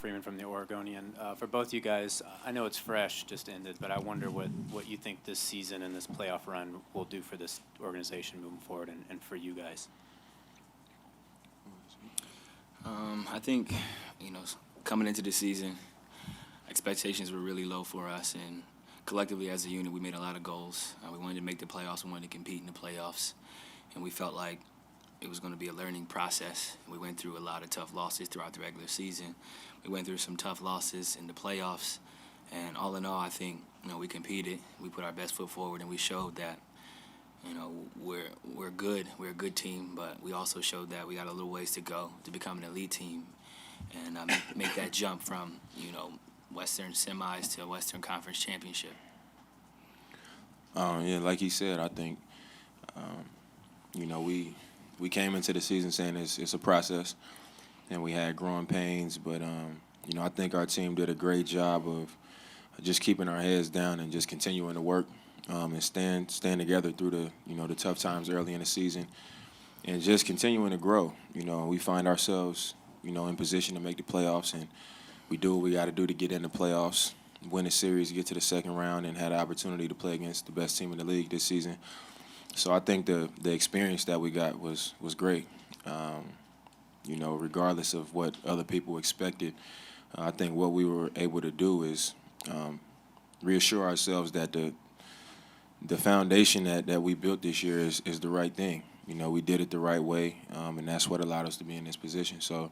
Freeman from the Oregonian. For both you guys, I know it's fresh, just ended, but I wonder what you think this season and this playoff run will do for this organization moving forward and for you guys. I think, coming into the season, expectations were really low for us, and collectively as a unit, we made a lot of goals. We wanted to make the playoffs. We wanted to compete in the playoffs, and we felt like it was going to be a learning process. We went through a lot of tough losses throughout the regular season. We went through some tough losses in the playoffs, and all in all, I think we competed. We put our best foot forward, and we showed that we're good. We're a good team, but we also showed that we got a little ways to go to become an elite team, and make that jump from Western semis to a Western Conference championship. Yeah, like he said, I think we came into the season saying it's a process, and we had growing pains, but I think our team did a great job of just keeping our heads down and just continuing to work. And stand together through the tough times early in the season, and just continuing to grow. We find ourselves in position to make the playoffs, and we do what we got to do to get in the playoffs, win a series, get to the second round, and had an opportunity to play against the best team in the league this season. So I think the experience that we got was great. Regardless of what other people expected, I think what we were able to do is reassure ourselves that the foundation that we built this year is the right thing. We did it the right way, and that's what allowed us to be in this position. So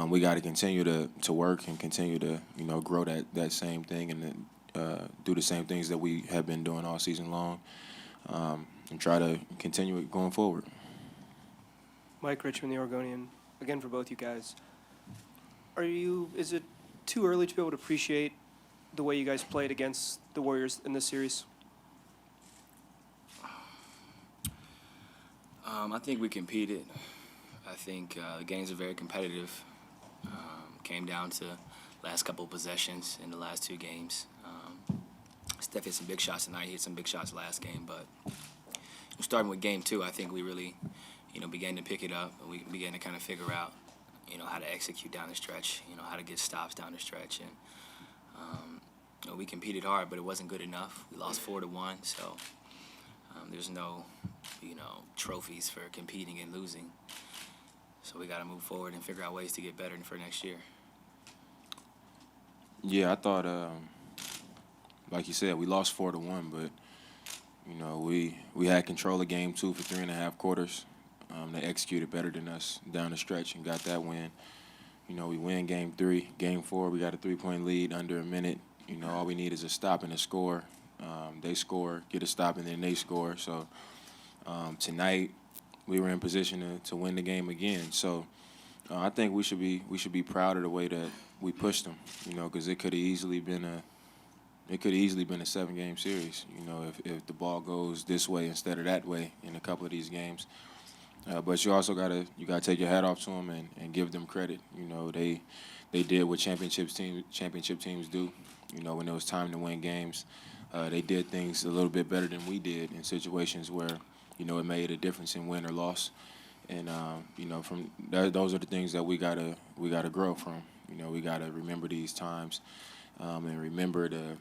we got to continue to work and continue to grow that same thing and do the same things that we have been doing all season long, and try to continue it going forward. Mike Richmond, the Oregonian, again for both you guys. Is it too early to be able to appreciate the way you guys played against the Warriors in this series? I think we competed. I think the games are very competitive. Came down to last couple of possessions in the last two games. Steph hit some big shots tonight. He hit some big shots last game. But starting with game two, I think we really, began to pick it up. And we began to kind of figure out, how to execute down the stretch, how to get stops down the stretch. And we competed hard, but it wasn't good enough. We lost 4-1, so there's no, trophies for competing and losing. So we got to move forward and figure out ways to get better for next year. Yeah, I thought, like you said, we lost 4-1, but we had control of game two for 3.5 quarters. They executed better than us down the stretch and got that win. We win game three. Game four, we got a 3-point lead under a minute. All we need is a stop and a score. They score, get a stop, and then they score. So tonight we were in position to win the game again. So I think we should be proud of the way that we pushed them. Because it could have easily been a 7-game series. If the ball goes this way instead of that way in a couple of these games. But you also gotta take your hat off to them and give them credit. They did what championship teams do. When it was time to win games, they did things a little bit better than we did in situations where it made a difference in win or loss. And from that, those are the things that we gotta grow from. We gotta remember these times and remember to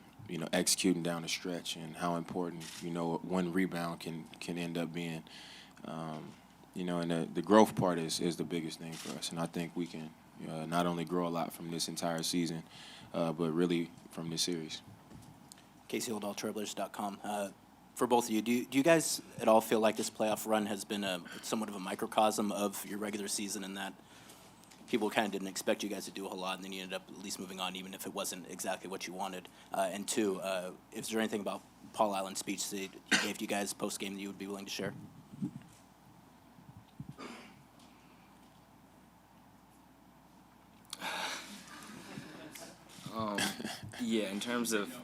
executing down the stretch and how important one rebound can end up being. And the growth part is the biggest thing for us. And I think we can not only grow a lot from this entire season, but really from this series. CaseyHoldallTrailblazers.com. For both of you, do you guys at all feel like this playoff run has been somewhat of a microcosm of your regular season, in that people kind of didn't expect you guys to do a whole lot, and then you ended up at least moving on, even if it wasn't exactly what you wanted? And two, is there anything about Paul Allen's speech that he gave to you guys post-game that you would be willing to share? Yeah, in terms of,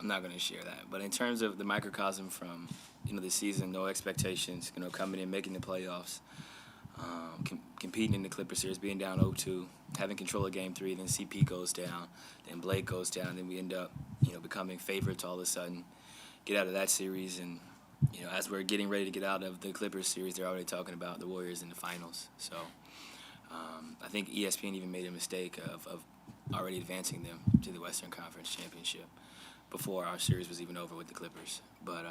I'm not going to share that, but in terms of the microcosm from, the season, no expectations, coming in, making the playoffs, competing in the Clipper series, being down 0-2, having control of game three, then CP goes down, then Blake goes down, then we end up, becoming favorites all of a sudden, get out of that series, and, as we're getting ready to get out of the Clippers series, they're already talking about the Warriors in the finals. So I think ESPN even made a mistake of already advancing them to the Western Conference Championship before our series was even over with the Clippers. But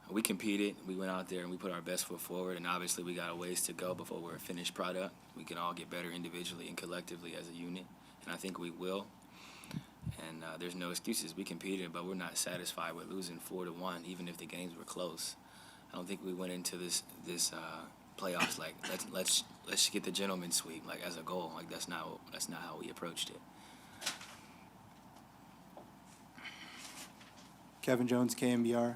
we competed. We went out there and we put our best foot forward, and obviously we got a ways to go before we're a finished product. We can all get better individually and collectively as a unit, and I think we will. And there's no excuses. We competed, but we're not satisfied with losing 4-1, even if the games were close. I don't think we went into this playoffs like let's get the gentleman's sweep like as a goal. Like that's not how we approached it. Kevin Jones, KMBR.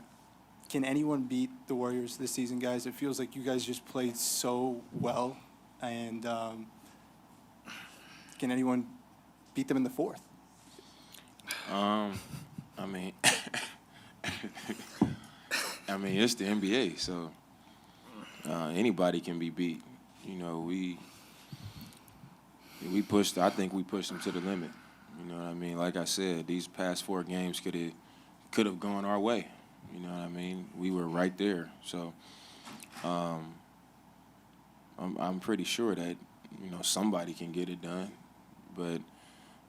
Can anyone beat the Warriors this season, guys? It feels like you guys just played so well, and can anyone beat them in the fourth? I mean, it's the NBA, so anybody can be beat. You know, we pushed. I think we pushed them to the limit. You know what I mean? Like I said, these past 4 games could have gone our way. You know what I mean? We were right there. So I'm pretty sure that somebody can get it done, but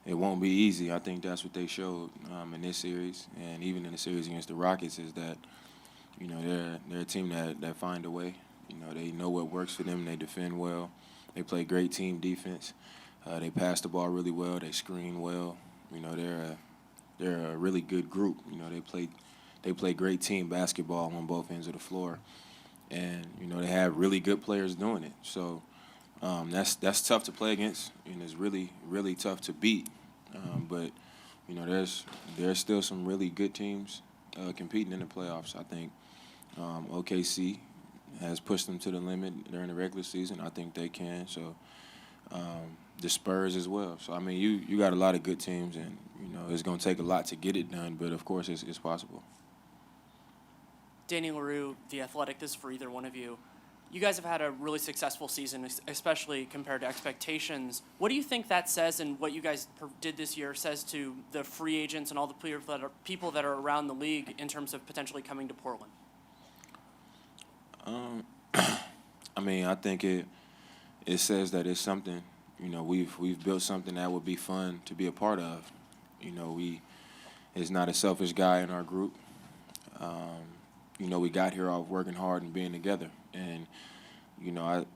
it won't be easy. I think that's what they showed in this series, and even in the series against the Rockets, is that they're a team that find a way. They know what works for them. They defend well. They play great team defense. They pass the ball really well. They screen well. They're a really good group. They play great team basketball on both ends of the floor, and they have really good players doing it. So that's tough to play against, and it's really, really tough to beat. But there's still some really good teams competing in the playoffs. I think OKC has pushed them to the limit during the regular season. I think they can. So the Spurs as well. So I mean, you got a lot of good teams, and it's going to take a lot to get it done. But of course, it's possible. Danny LaRue, The Athletic, this is for either one of you. You guys have had a really successful season, especially compared to expectations. What do you think that says, and what you guys did this year says to the free agents and all the people that are around the league in terms of potentially coming to Portland? I mean, I think it says that it's something. We've built something that would be fun to be a part of. It's not a selfish guy in our group. We got here off working hard and being together. And,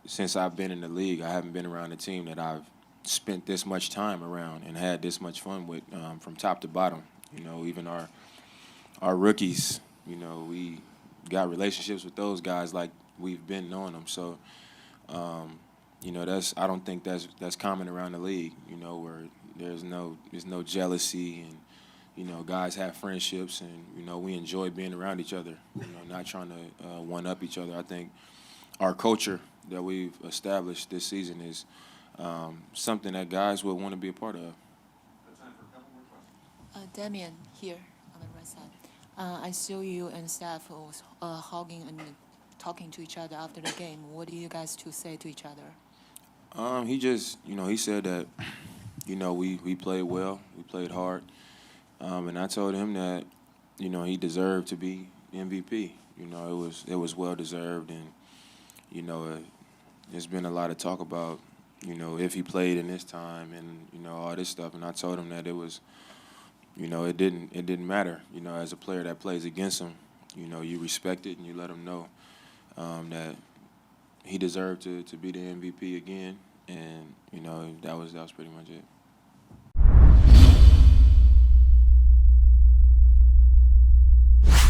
since I've been in the league, I haven't been around a team that I've spent this much time around and had this much fun with from top to bottom. Even our rookies, we got relationships with those guys like we've been knowing them. So, I don't think that's common around the league, where there's no jealousy and, guys have friendships and, we enjoy being around each other, not trying to one-up each other. I think our culture that we've established this season is something that guys would want to be a part of. Damian, here on the right side. I saw you and staff was hugging and talking to each other after the game. What do you guys two say to each other? He just, he said that, we played well, we played hard. And I told him that, he deserved to be MVP. It was well deserved, and there's been a lot of talk about, if he played in this time and all this stuff. And I told him that it was, it didn't matter. As a player that plays against him, you respect it and you let him know that he deserved to be the MVP again. And that was pretty much it.